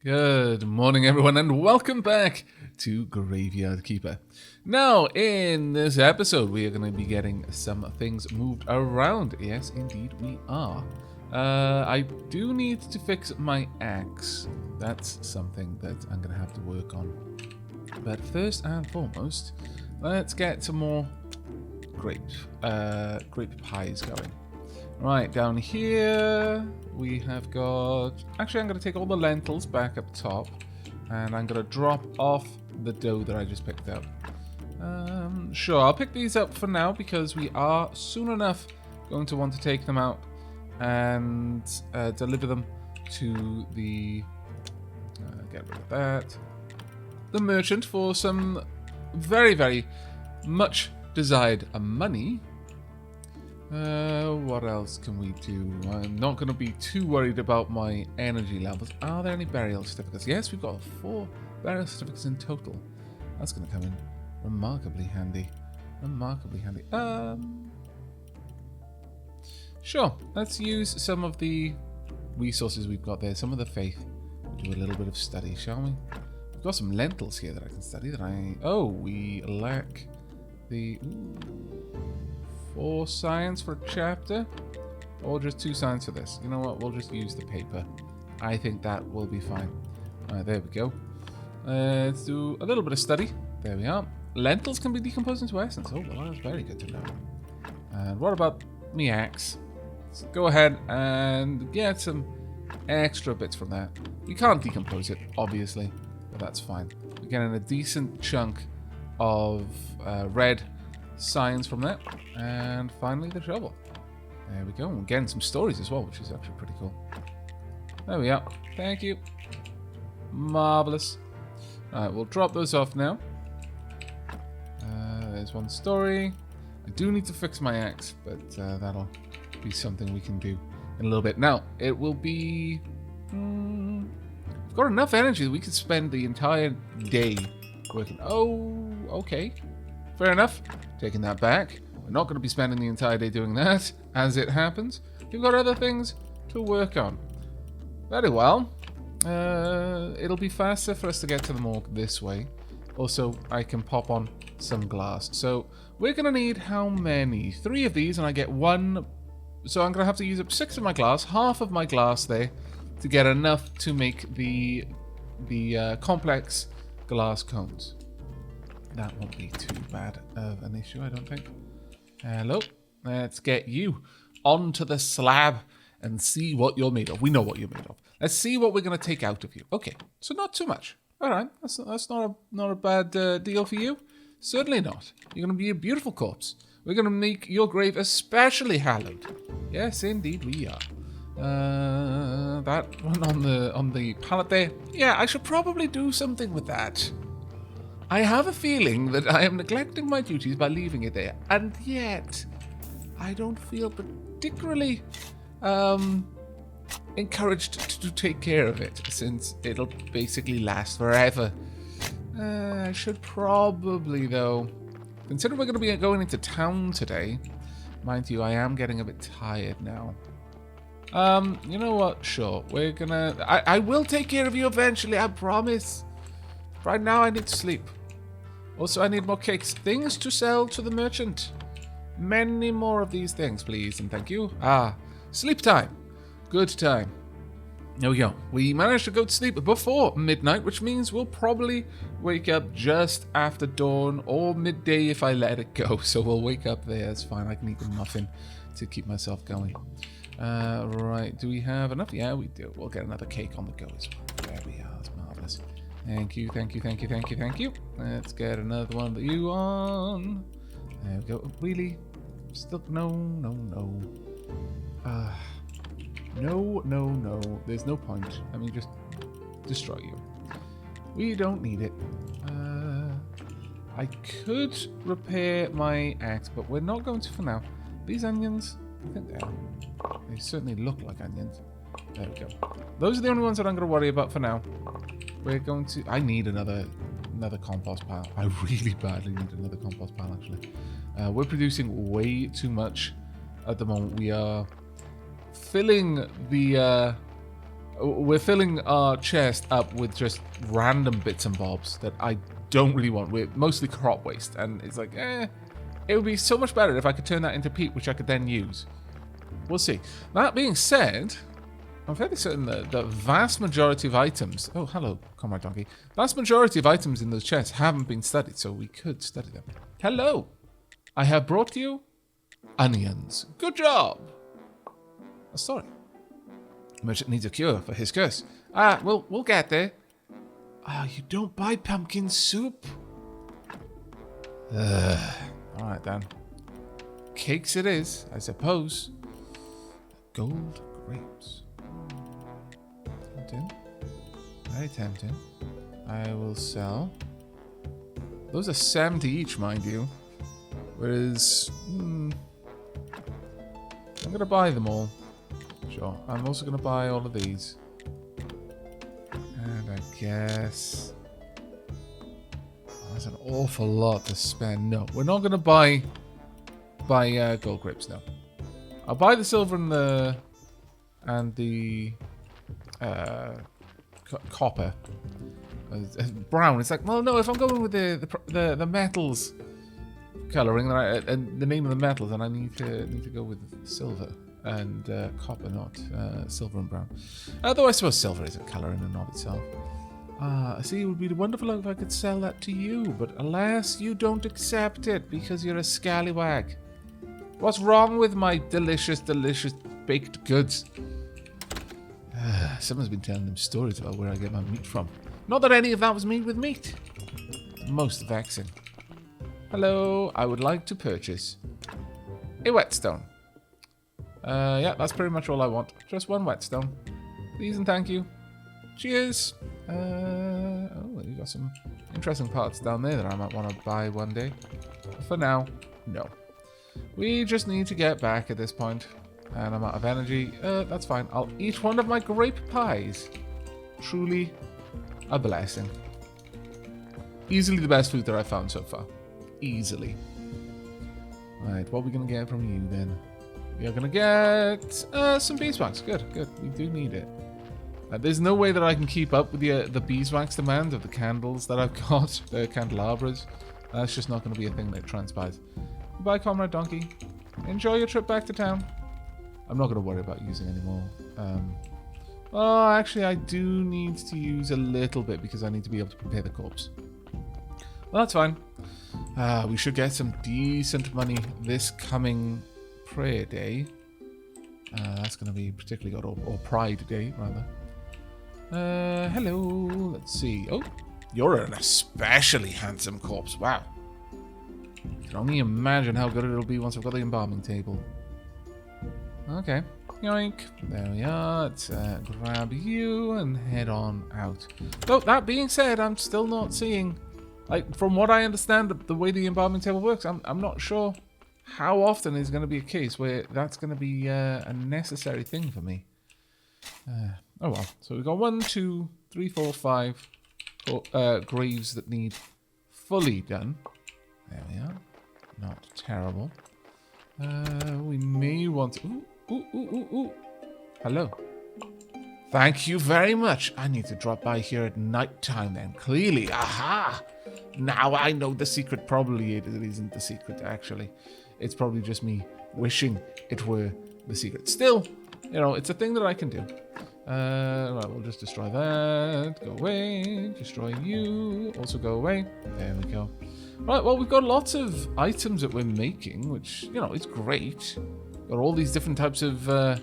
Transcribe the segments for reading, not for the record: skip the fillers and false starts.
Good morning, everyone, and welcome back to Graveyard Keeper. Now, in this episode, we are going to be getting some things moved around. Yes, indeed, we are. I do need to fix my axe. That's something that I'm going to have to work on. But first and foremost, let's get some more grape pies going. Right, down here we have got... Actually, I'm going to take all the lentils back up top. And I'm going to drop off the dough that I just picked up. Sure, I'll pick these up for now because we are soon enough going to want to take them out and deliver them to the... get rid of that. The merchant for some very, very much desired money. What else can we do? I'm not going to be too worried about my energy levels. Are there any burial certificates? Yes, we've got 4 burial certificates in total. That's going to come in remarkably handy. Remarkably handy. Sure, let's use some of the resources we've got there. Some of the faith. We'll do a little bit of study, shall we? We've got some lentils here that I can study. Oh, we lack the... 4 science for a chapter, or just 2 science for this. You know what? We'll just use the paper. I think that will be fine. Alright, there we go. Let's do a little bit of study. There we are. Lentils can be decomposed into essence. Oh, well, that's very good to know. And what about me axe? Let's go ahead and get some extra bits from that. We can't decompose it, obviously, but that's fine. We're getting a decent chunk of red science from that. And finally the shovel. There we go. We're getting some stories as well, which is actually pretty cool. There we are. Thank you. Marvelous. Alright, we'll drop those off now. There's one story. I do need to fix my axe, but that'll be something we can do in a little bit. Now, it will be... we've got enough energy that we could spend the entire day working. Oh, okay. Fair enough. Taking that back. We're not going to be spending the entire day doing that, as it happens. We've got other things to work on. Very well. It'll be faster for us to get to the morgue this way. Also, I can pop on some glass. So, we're going to need how many? 3 of these, and I get 1. So, I'm going to have to use up 6 of my glass, half of my glass there, to get enough to make the complex glass cones. That won't be too bad of an issue, I don't think. Hello. Let's get you onto the slab and see what you're made of. We know what you're made of. Let's see what we're going to take out of you. Okay, so not too much. All right, that's not a bad deal for you. Certainly not. You're going to be a beautiful corpse. We're going to make your grave especially hallowed. Yes, indeed we are. That one on the pallet there. Yeah, I should probably do something with that. I have a feeling that I am neglecting my duties by leaving it there, and yet I don't feel particularly encouraged to take care of it, since it'll basically last forever. I should probably, though, consider we're going to be going into town today. Mind you, I am getting a bit tired now. You know what? Sure, we're gonna... I will take care of you eventually, I promise. Right now, I need to sleep. Also, I need more cakes. Things to sell to the merchant. Many more of these things, please, and thank you. Ah, sleep time. Good time. There we go. We managed to go to sleep before midnight, which means we'll probably wake up just after dawn or midday if I let it go. So we'll wake up there. It's fine. I can eat a muffin to keep myself going. Right. Do we have enough? Yeah, we do. We'll get another cake on the go as well. There we are. That's marvelous. Thank you, thank you, thank you, thank you, thank you. Let's get another one of you on. There we go. Really? Still, no. No. There's no point. Let me just destroy you. We don't need it. I could repair my axe, but we're not going to for now. These onions, I think they certainly look like onions. There we go. Those are the only ones that I'm going to worry about for now. We're going to... I need another compost pile. I really badly need another compost pile, actually. We're producing way too much at the moment. We are filling the We're filling our chest up with just random bits and bobs that I don't really want. We're mostly crop waste, and it's like, it would be so much better if I could turn that into peat, which I could then use. We'll see. That being said, I'm fairly certain that the vast majority of items... Oh, hello, Comrade Donkey. Vast majority of items in those chests haven't been studied, so we could study them. Hello. I have brought you onions. Good job. A story. Merchant needs a cure for his curse. We'll get there. You don't buy pumpkin soup? Alright then. Cakes it is, I suppose. Gold grapes. Tempting. Very tempting. I will sell. Those are 70 each, mind you. Whereas, I'm going to buy them all. Sure. I'm also going to buy all of these. And I guess... that's an awful lot to spend. No, we're not going to buy gold grapes now. I'll buy the silver and the copper. Brown. It's like, well, no. If I'm going with the metals coloring, and the name of the metals, then I need to go with silver and copper, not silver and brown. Although I suppose silver is a color in and of itself. I see. It would be wonderful if I could sell that to you, but alas, you don't accept it because you're a scallywag. What's wrong with my delicious, delicious baked goods? Someone's been telling them stories about where I get my meat from. Not that any of that was made with meat. Most vexing. Hello, I would like to purchase a whetstone. Yeah, that's pretty much all I want. Just one whetstone. Please and thank you. Cheers. Oh, you got some interesting parts down there that I might want to buy one day. But for now, no. We just need to get back at this point. And I'm out of energy. That's fine. I'll eat one of my grape pies. Truly a blessing. Easily the best food that I've found so far. Easily. Right, what are we going to get from you then? We are going to get some beeswax. Good, good. We do need it. There's no way that I can keep up with the beeswax demand of the candles that I've got. The candelabras. That's just not going to be a thing that transpires. Goodbye, Comrade Donkey. Enjoy your trip back to town. I'm not going to worry about using any more. Oh, actually, I do need to use a little bit because I need to be able to prepare the corpse. Well, that's fine. We should get some decent money this coming prayer day. That's going to be particularly good, or Pride Day, rather. Hello. Let's see. Oh, you're an especially handsome corpse. Wow. I can only imagine how good it'll be once I've got the embalming table. Okay. Yoink. There we are. Let's grab you and head on out. Though, that being said, I'm still not seeing... Like, from what I understand, the way the embalming table works, I'm not sure how often is going to be a case where that's going to be a necessary thing for me. Oh well. So we've got 1, 2, 3, 4, 5 graves that need fully done. There we are. Not terrible. We may want to... Ooh. Hello. Thank you very much. I need to drop by here at night time then. Clearly. Aha! Now I know the secret. Probably it isn't the secret, actually. It's probably just me wishing it were the secret. Still, you know, it's a thing that I can do. Right, we'll just destroy that. Go away. Destroy you. Also go away. There we go. Right, well, we've got lots of items that we're making, which, you know, is great. Got all these different types of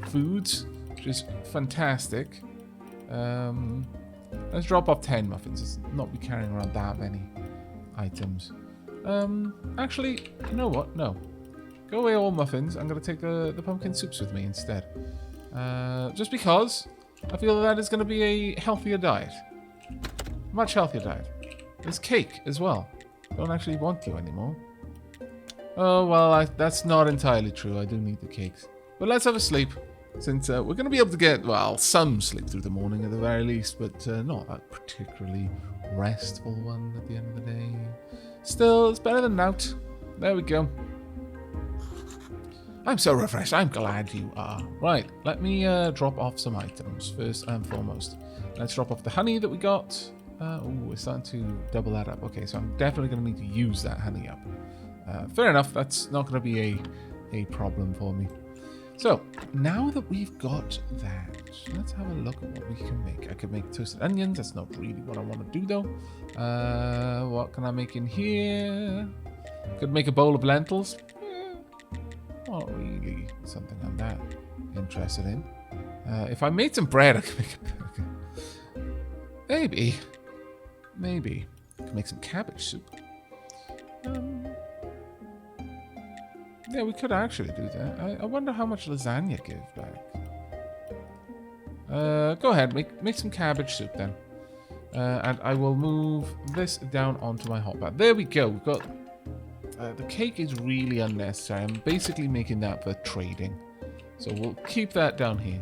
foods, which is fantastic. Let's drop off 10 muffins. Let's not be carrying around that many items. Actually, you know what? No. Go away all muffins. I'm going to take the pumpkin soups with me instead. Just because I feel that is going to be a healthier diet. Much healthier diet. There's cake as well. Don't actually want you anymore. Oh, well, that's not entirely true. I do need the cakes. But let's have a sleep. Since we're going to be able to get, well, some sleep through the morning at the very least. But not a particularly restful one at the end of the day. Still, it's better than out. There we go. I'm so refreshed. I'm glad you are. Right, let me drop off some items first and foremost. Let's drop off the honey that we got. Oh, we're starting to double that up. Okay, so I'm definitely going to need to use that honey up. Fair enough. That's not going to be a problem for me. So, now that we've got that, let's have a look at what we can make. I could make toasted onions. That's not really what I want to do, though. What can I make in here? Could make a bowl of lentils. Not really something I'm that interested in. If I made some bread, I could make a burger. Maybe. I could make some cabbage soup. Yeah, we could actually do that. I wonder how much lasagna gives back. Go ahead, make some cabbage soup then. And I will move this down onto my hot bar. There we go. We've got... the cake is really unnecessary. I'm basically making that for trading. So we'll keep that down here.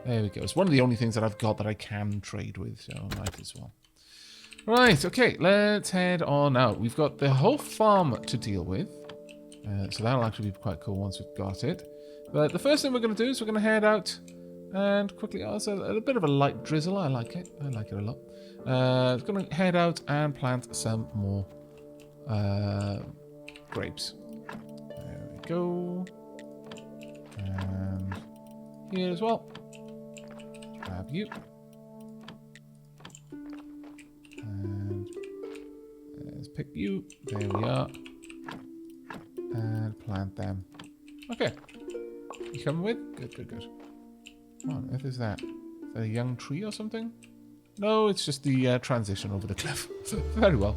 There we go. It's one of the only things that I've got that I can trade with, so I might as well. Right, okay, let's head on out. We've got the whole farm to deal with. So that'll actually be quite cool once we've got it. But the first thing we're going to do is we're going to head out and quickly... Oh, it's a bit of a light drizzle. I like it. I like it a lot. Going to head out and plant some more grapes. There we go. And here as well. Grab you. And let's pick you. There we are. And plant them. Okay. You coming with? Good. What on earth is that? Is that a young tree or something? No, it's just the transition over the cliff. Very well.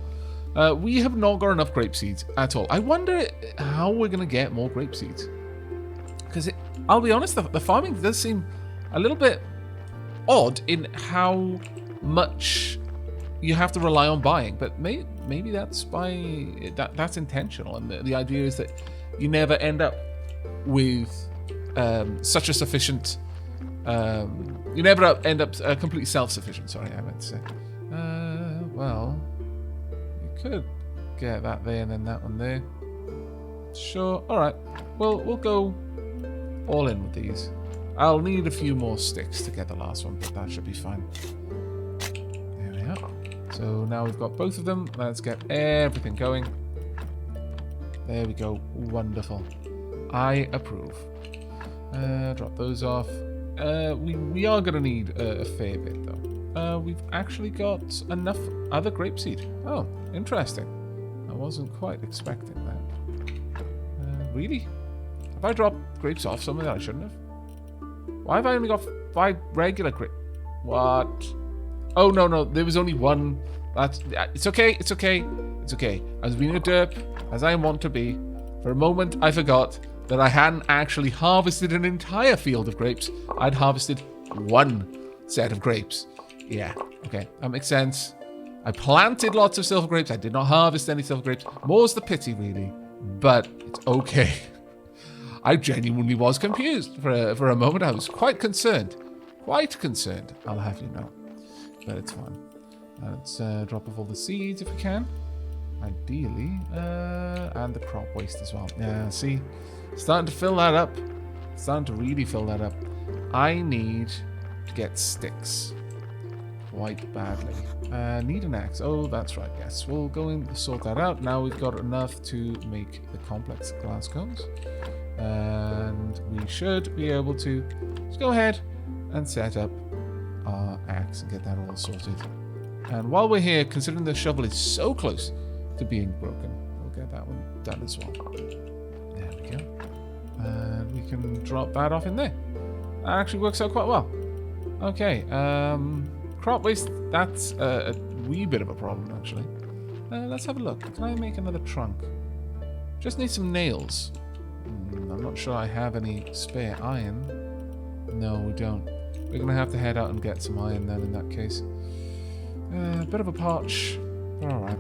We have not got enough grape seeds at all. I wonder how we're going to get more grape seeds. Because I'll be honest, the farming does seem a little bit odd in how much you have to rely on buying. But maybe that's that's intentional. And the idea is that you never end up with such a sufficient... you never end up completely self-sufficient. Sorry, I meant to say. Well... Could get that there and then that one there. Sure. Alright. Well, we'll go all in with these. I'll need a few more sticks to get the last one, but that should be fine. There we are. So now we've got both of them. Let's get everything going. There we go. Wonderful. I approve. Drop those off. We are going to need a fair bit, though. We've actually got enough other grapeseed. Oh, interesting. I wasn't quite expecting that. Really? Have I dropped grapes off somewhere that I shouldn't have? Why have I only got 5 regular grapes? What? Oh, no. There was only one. It's okay. I was being a derp, as I want to be. For a moment, I forgot that I hadn't actually harvested an entire field of grapes. I'd harvested one set of grapes. Yeah, okay, that makes sense. I planted lots of silver grapes. I did not harvest any silver grapes. More's the pity, really. But it's okay. I genuinely was confused. For a moment, I was quite concerned. I'll have you know. But it's fine. Let's drop off all the seeds if we can. Ideally. And the crop waste as well. Yeah, see? Starting to fill that up. Starting to really fill that up. I need to get sticks. Quite badly. Need an axe. Oh, that's right. Yes, we'll go and sort that out. Now we've got enough to make the complex glass cones. And we should be able to just go ahead and set up our axe and get that all sorted. And while we're here, considering the shovel is so close to being broken, we'll get that one done as well. There we go. And we can drop that off in there. That actually works out quite well. Okay, crop waste, that's a wee bit of a problem, actually. Let's have a look. Can I make another trunk? Just need some nails. I'm not sure I have any spare iron. No, we don't. We're going to have to head out and get some iron then, in that case. A bit of a parch. Alright.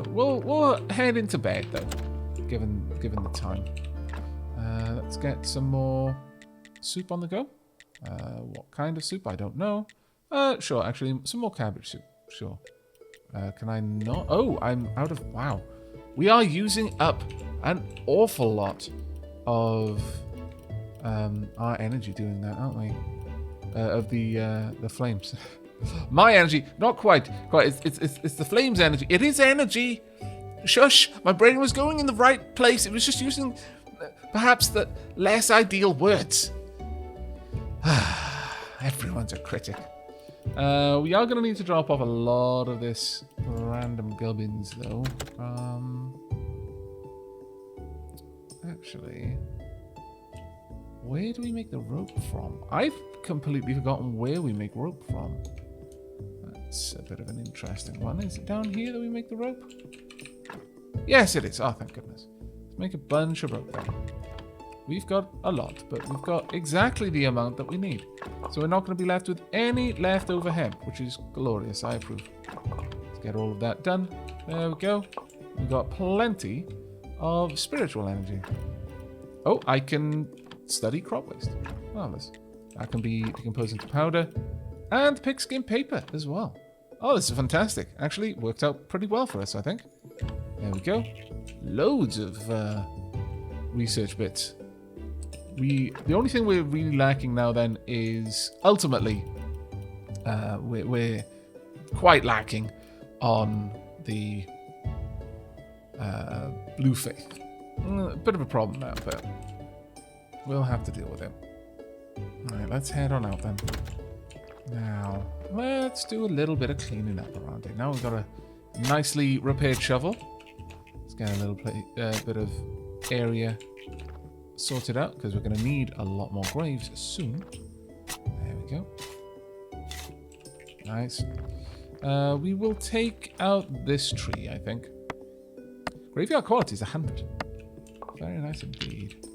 We'll head into bed, though, given the time. Let's get some more soup on the go. What kind of soup? I don't know. Sure, actually, some more cabbage soup. Sure. Can I not? Oh, I'm out of... Wow. We are using up an awful lot of our energy doing that, aren't we? Of the flames. My energy, not quite. It's the flames' energy. It is energy. Shush! My brain was going in the right place. It was just using perhaps the less ideal words. Everyone's a critic. We are going to need to drop off a lot of this random gubbins, though. Actually, where do we make the rope from? I've completely forgotten where we make rope from. That's a bit of an interesting one. Is it down here that we make the rope? Yes, it is. Oh, thank goodness. Let's make a bunch of rope then. We've got a lot, but we've got exactly the amount that we need. So we're not going to be left with any leftover hemp, which is glorious. I approve. Let's get all of that done. There we go. We've got plenty of spiritual energy. Oh, I can study crop waste. Marvelous. That can be decomposed into powder and pigskin paper as well. Oh, this is fantastic. Actually, worked out pretty well for us, I think. There we go. Loads of research bits. The only thing we're really lacking now then is ultimately we're quite lacking on the blue faith. A bit of a problem now, but we'll have to deal with it. Alright, let's head on out then. Now, let's do a little bit of cleaning up around here. Now we've got a nicely repaired shovel. Let's get a little bit of area sorted out, because we're going to need a lot more graves soon. There we go. Nice. We will take out this tree, I think. Graveyard quality is 100. Very nice indeed.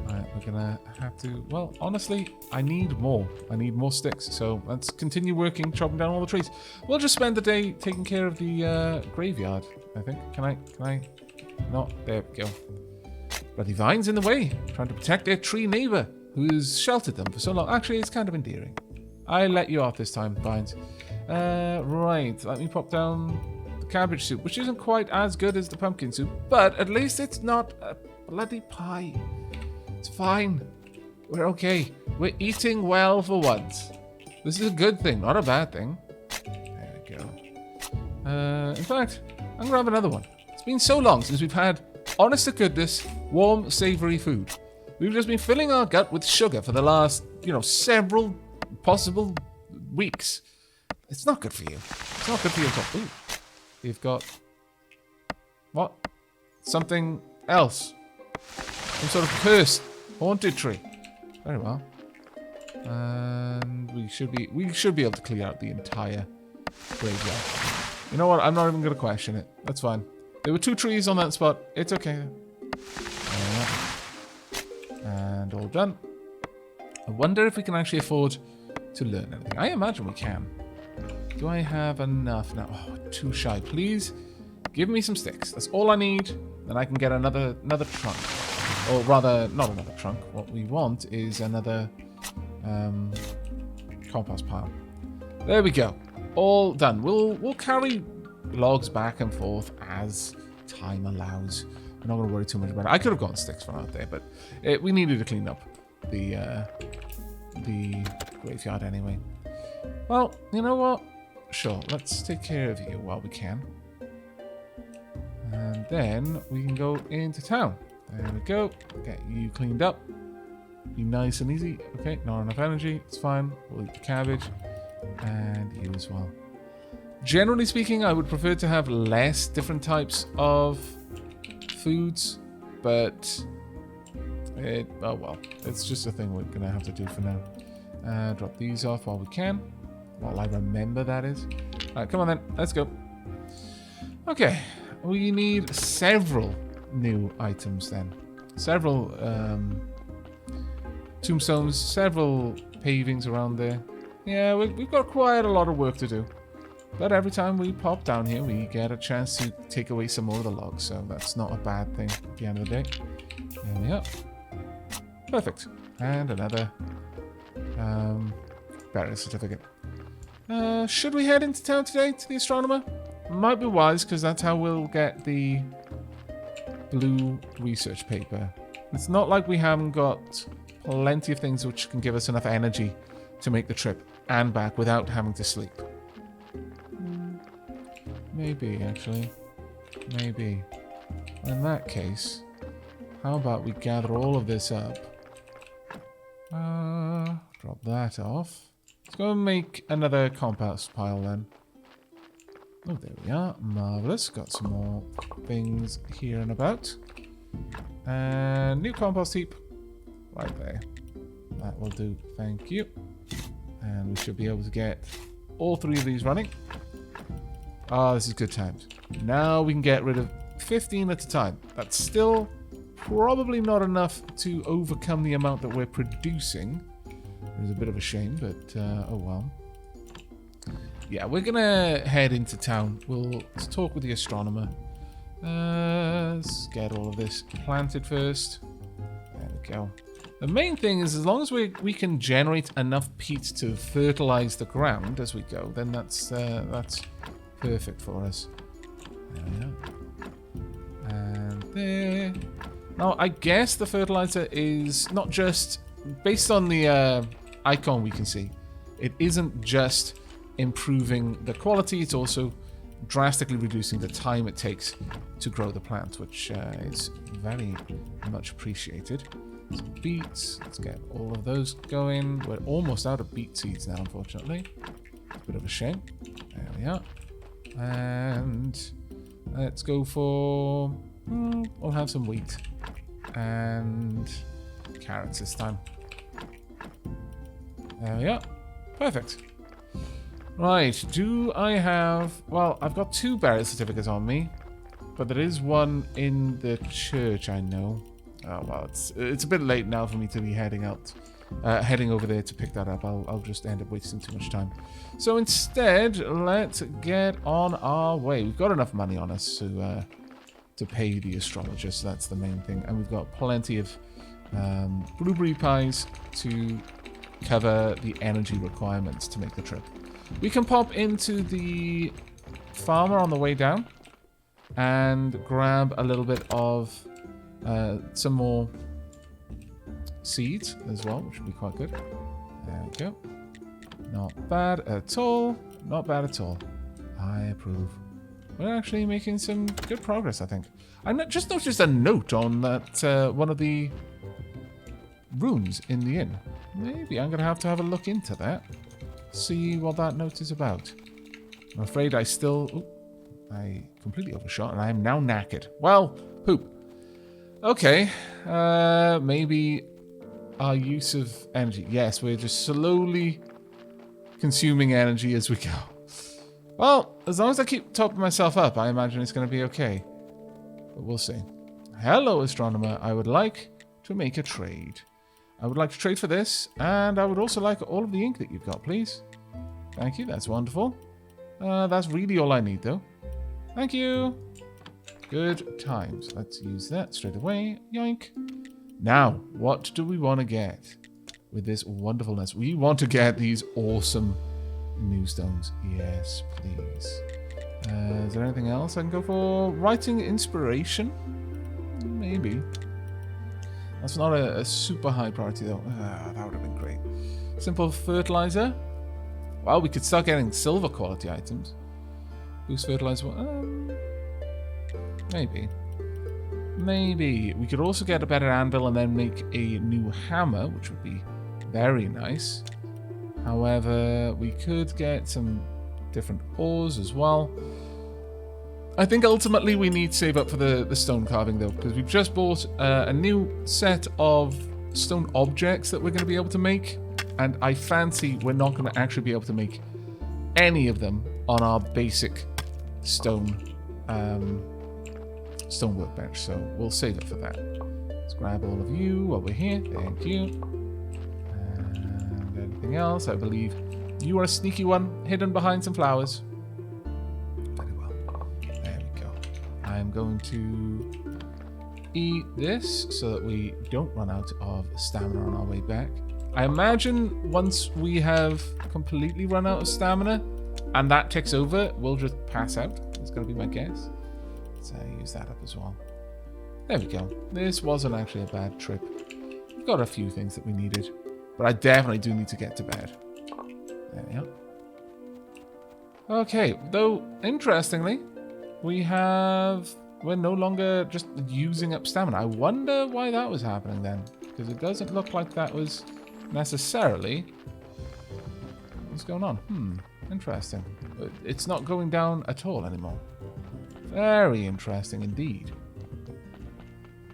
Alright, we're gonna have to... Well, honestly, I need more. I need more sticks. So let's continue working, chopping down all the trees. We'll just spend the day taking care of the graveyard, I think. Can I? No, there we go. Bloody vines in the way, trying to protect their tree neighbour, who's sheltered them for so long. Actually, it's kind of endearing. I let you off this time, vines. Right, let me pop down the cabbage soup, which isn't quite as good as the pumpkin soup, but at least it's not a bloody pie. It's fine. We're okay. We're eating well for once. This is a good thing, not a bad thing. There we go. In fact, I'm going to have another one. It's been so long since we've had honest to goodness, warm, savoury food. We've just been filling our gut with sugar for the last, several possible weeks. It's not good for you. It's not good for you at all. Ooh. We've got... What? Something else. Some sort of cursed, haunted tree. Very well. And we should be able to clear out the entire graveyard. You know what? I'm not even going to question it. That's fine. There were 2 trees on that spot. It's okay. And all done. I wonder if we can actually afford to learn anything. I imagine we can. Do I have enough now? Oh, too shy. Please give me some sticks. That's all I need. Then I can get another trunk. Or rather, not another trunk. What we want is another compost pile. There we go. All done. We'll carry logs back and forth as time allows. I'm not going to worry too much about it. I could have gotten sticks from out there, but we needed to clean up the graveyard anyway. Well, you know what? Sure, let's take care of you while we can. And then we can go into town. There we go. Get you cleaned up. Be nice and easy. Okay, not enough energy. It's fine. We'll eat the cabbage. And you as well. Generally speaking, I would prefer to have less different types of foods, but oh well, it's just a thing we're gonna have to do for now. Drop these off while we can, while I remember, that is. Alright, come on then, let's go. Okay, we need several new items then. Several tombstones, several pavings around there. Yeah, we've got quite a lot of work to do. But every time we pop down here, we get a chance to take away some more of the logs, so that's not a bad thing at the end of the day. There we are. Perfect. And another burial certificate. Should we head into town today to the astronomer? Might be wise, because that's how we'll get the blue research paper. It's not like we haven't got plenty of things which can give us enough energy to make the trip and back without having to sleep. Maybe, actually. Maybe. In that case, how about we gather all of this up? Drop that off. Let's go and make another compost pile then. Oh, there we are. Marvellous. Got some more things here and about. And new compost heap. Right there. That will do. Thank you. And we should be able to get all 3 of these running. Ah, this is good times. Now we can get rid of 15 at a time. That's still probably not enough to overcome the amount that we're producing. It is a bit of a shame, but oh well. Yeah, we're gonna head into town. We'll talk with the astronomer. Let's get all of this planted first. There we go. The main thing is, as long as we can generate enough peat to fertilize the ground as we go, then that's perfect for us. There we are. And there. Now, I guess the fertilizer is not just based on the icon we can see. It isn't just improving the quality, it's also drastically reducing the time it takes to grow the plant, which is very much appreciated. Some beets, let's get all of those going. We're almost out of beet seeds now, unfortunately. It's a bit of a shame. There we are. And let's go for... we'll have some wheat. And carrots this time. There we are. Perfect. Right, do I have... Well, I've got 2 burial certificates on me, but there is one in the church, I know. Oh, well, it's a bit late now for me to be heading over there to pick that up. I'll just end up wasting too much time. So instead, let's get on our way. We've got enough money on us to pay the astrologer, so that's the main thing. And we've got plenty of blueberry pies to cover the energy requirements to make the trip. We can pop into the farmer on the way down and grab a little bit of some more seeds as well, which would be quite good. There we go. Not bad at all. Not bad at all. I approve. We're actually making some good progress, I think. I just noticed a note on that one of the runes in the inn. Maybe I'm going to have a look into that. See what that note is about. I'm afraid I still... Ooh, I completely overshot and I am now knackered. Well, poop. Okay. Maybe our use of energy. Yes, we're just slowly consuming energy as we go. Well, as long as I keep topping myself up, I imagine it's going to be okay. But we'll see. Hello, astronomer. I would like to make a trade. I would like to trade for this, and I would also like all of the ink that you've got, please. Thank you, that's wonderful. That's really all I need, though. Thank you. Good times. Let's use that straight away. Yoink. Now, what do we want to get with this wonderfulness? We want to get these awesome new stones. Yes, please. Is there anything else I can go for? Writing inspiration? Maybe. That's not a super high priority, though. That would have been great. Simple fertilizer. Well, we could start getting silver quality items. Boost fertilizer. Maybe. Maybe. We could also get a better anvil and then make a new hammer, which would be very nice. However, we could get some different ores as well. I think ultimately we need to save up for the stone carving, though, because we've just bought a new set of stone objects that we're going to be able to make, and I fancy we're not going to actually be able to make any of them on our basic stone workbench, so we'll save it for that. Let's grab all of you while we're here. Thank you. And anything else? I believe you are a sneaky one, hidden behind some flowers. I'm going to eat this so that we don't run out of stamina on our way back. I imagine once we have completely run out of stamina and that ticks over, we'll just pass out. That's going to be my guess. Let's use that up as well. There we go. This wasn't actually a bad trip. We've got a few things that we needed. But I definitely do need to get to bed. There we are. Okay, though, interestingly, we're no longer just using up stamina. I wonder why that was happening then. Because it doesn't look like that was necessarily what's going on. Interesting. It's not going down at all anymore. Very interesting indeed.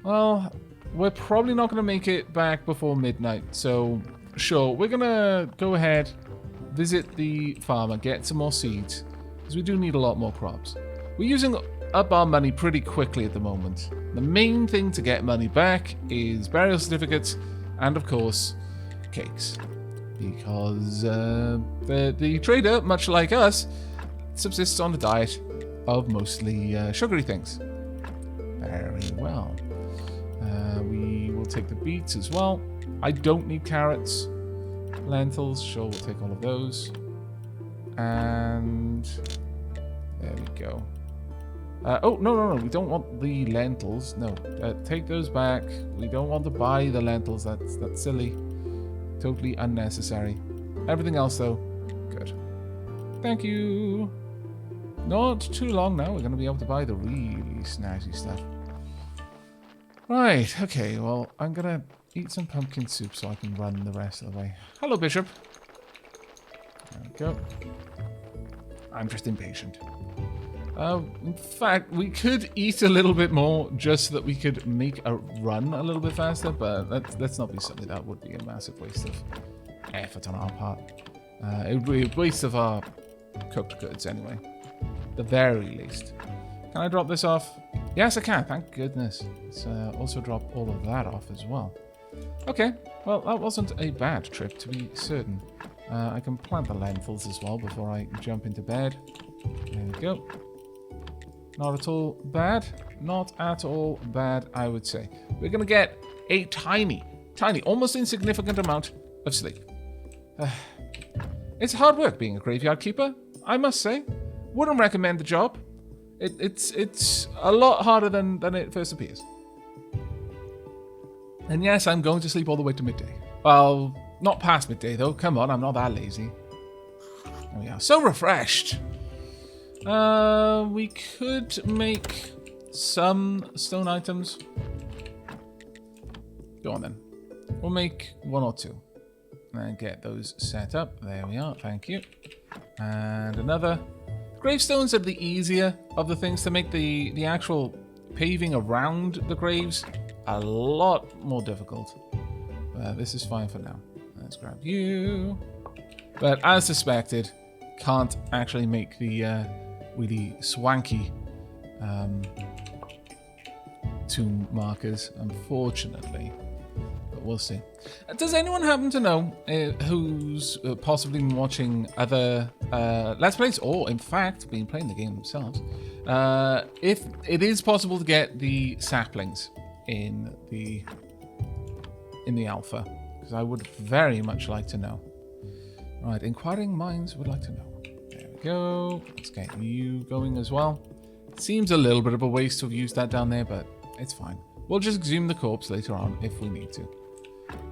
Well, we're probably not going to make it back before midnight, so sure, we're going to go ahead, visit the farmer, get some more seeds, because we do need a lot more crops. We're using up our money pretty quickly at the moment. The main thing to get money back is burial certificates and, of course, cakes. Because the trader, much like us, subsists on a diet of mostly sugary things. Very well. We will take the beets as well. I don't need carrots. Lentils, sure, we'll take all of those. And there we go. Oh, no, we don't want the lentils. No, take those back. We don't want to buy the lentils. That's silly. Totally unnecessary. Everything else, though, good. Thank you. Not too long now. We're going to be able to buy the really snazzy stuff. Right, okay, well, I'm going to eat some pumpkin soup so I can run the rest of the way. Hello, Bishop. There we go. I'm just impatient. In fact, we could eat a little bit more just so that we could make a run a little bit faster, but let's not be silly. That would be a massive waste of effort on our part. It would be a waste of our cooked goods anyway. At the very least. Can I drop this off? Yes, I can. Thank goodness. Let's also drop all of that off as well. Okay. Well, that wasn't a bad trip, to be certain. I can plant the lentils as well before I jump into bed. There we go. Not at all bad. Not at all bad, I would say. We're going to get a tiny, almost insignificant amount of sleep. It's hard work being a graveyard keeper, I must say. Wouldn't recommend the job. It's a lot harder than it first appears. And yes, I'm going to sleep all the way to midday. Well, not past midday though. Come on, I'm not that lazy. There we are. So refreshed. We could make some stone items. Go on then. We'll make 1 or 2. And get those set up. There we are. Thank you. And another. Gravestones are the easier of the things to make. The actual paving around the graves a lot more difficult. This is fine for now. Let's grab you. But as suspected, can't actually make the really swanky tomb markers, unfortunately. But we'll see. Does anyone happen to know who's possibly been watching other Let's Plays, or in fact been playing the game themselves, if it is possible to get the saplings in the alpha? Because I would very much like to know. Right, inquiring minds would like to know. There we go. Let's get you going as well. Seems a little bit of a waste to have used that down there, but it's fine. We'll just exhume the corpse later on if we need to.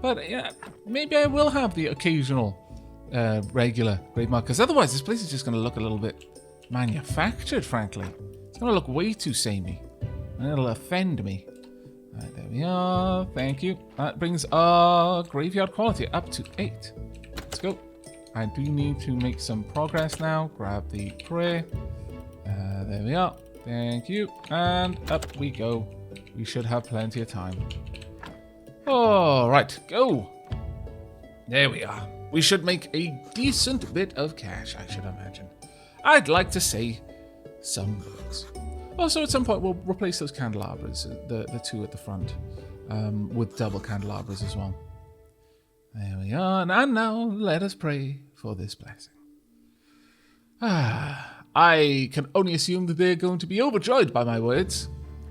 But yeah, maybe I will have the occasional regular grave mark, because otherwise this place is just going to look a little bit manufactured, frankly. It's going to look way too samey, and it'll offend me. Right, there we are. Thank you. That brings our graveyard quality up to 8. Let's go. I do need to make some progress now. Grab the prayer. There we are. Thank you. And up we go. We should have plenty of time. All right, go. There we are. We should make a decent bit of cash, I should imagine. I'd like to say some words. Also, at some point, we'll replace those candelabras, the 2 at the front, with double candelabras as well. There we are. And now, let us pray for this blessing. I can only assume that they're going to be overjoyed by my words,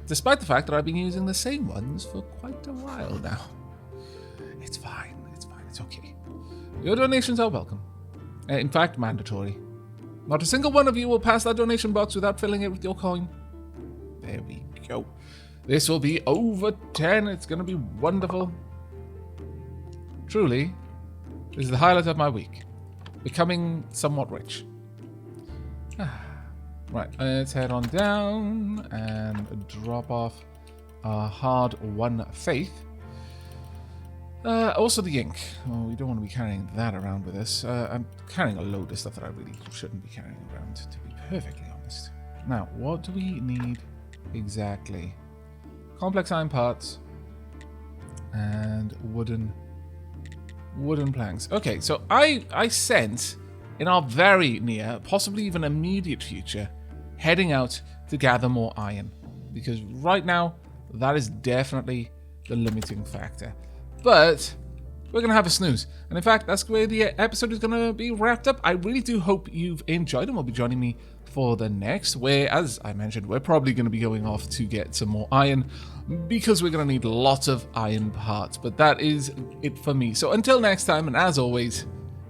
despite the fact that I've been using the same ones for quite a while now. It's fine, it's okay. Your donations are welcome. In fact, mandatory. Not a single one of you will pass that donation box without filling it with your coin. There we go. This will be over 10. It's going to be wonderful. Truly, this is the highlight of my week. Becoming somewhat rich. Right, let's head on down and drop off our hard-won faith. Also the ink. Oh, we don't want to be carrying that around with us. I'm carrying a load of stuff that I really shouldn't be carrying around, to be perfectly honest. Now, what do we need exactly? Complex iron parts and wooden planks. Okay, so I sense in our very near, possibly even immediate future, heading out to gather more iron. Because right now, that is definitely the limiting factor. But we're going to have a snooze. And in fact, that's where the episode is going to be wrapped up. I really do hope you've enjoyed and will be joining me for the next, where, as I mentioned, we're probably going to be going off to get some more iron because we're going to need lots of iron parts. But that is it for me. So until next time, and as always,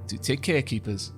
do take care, keepers.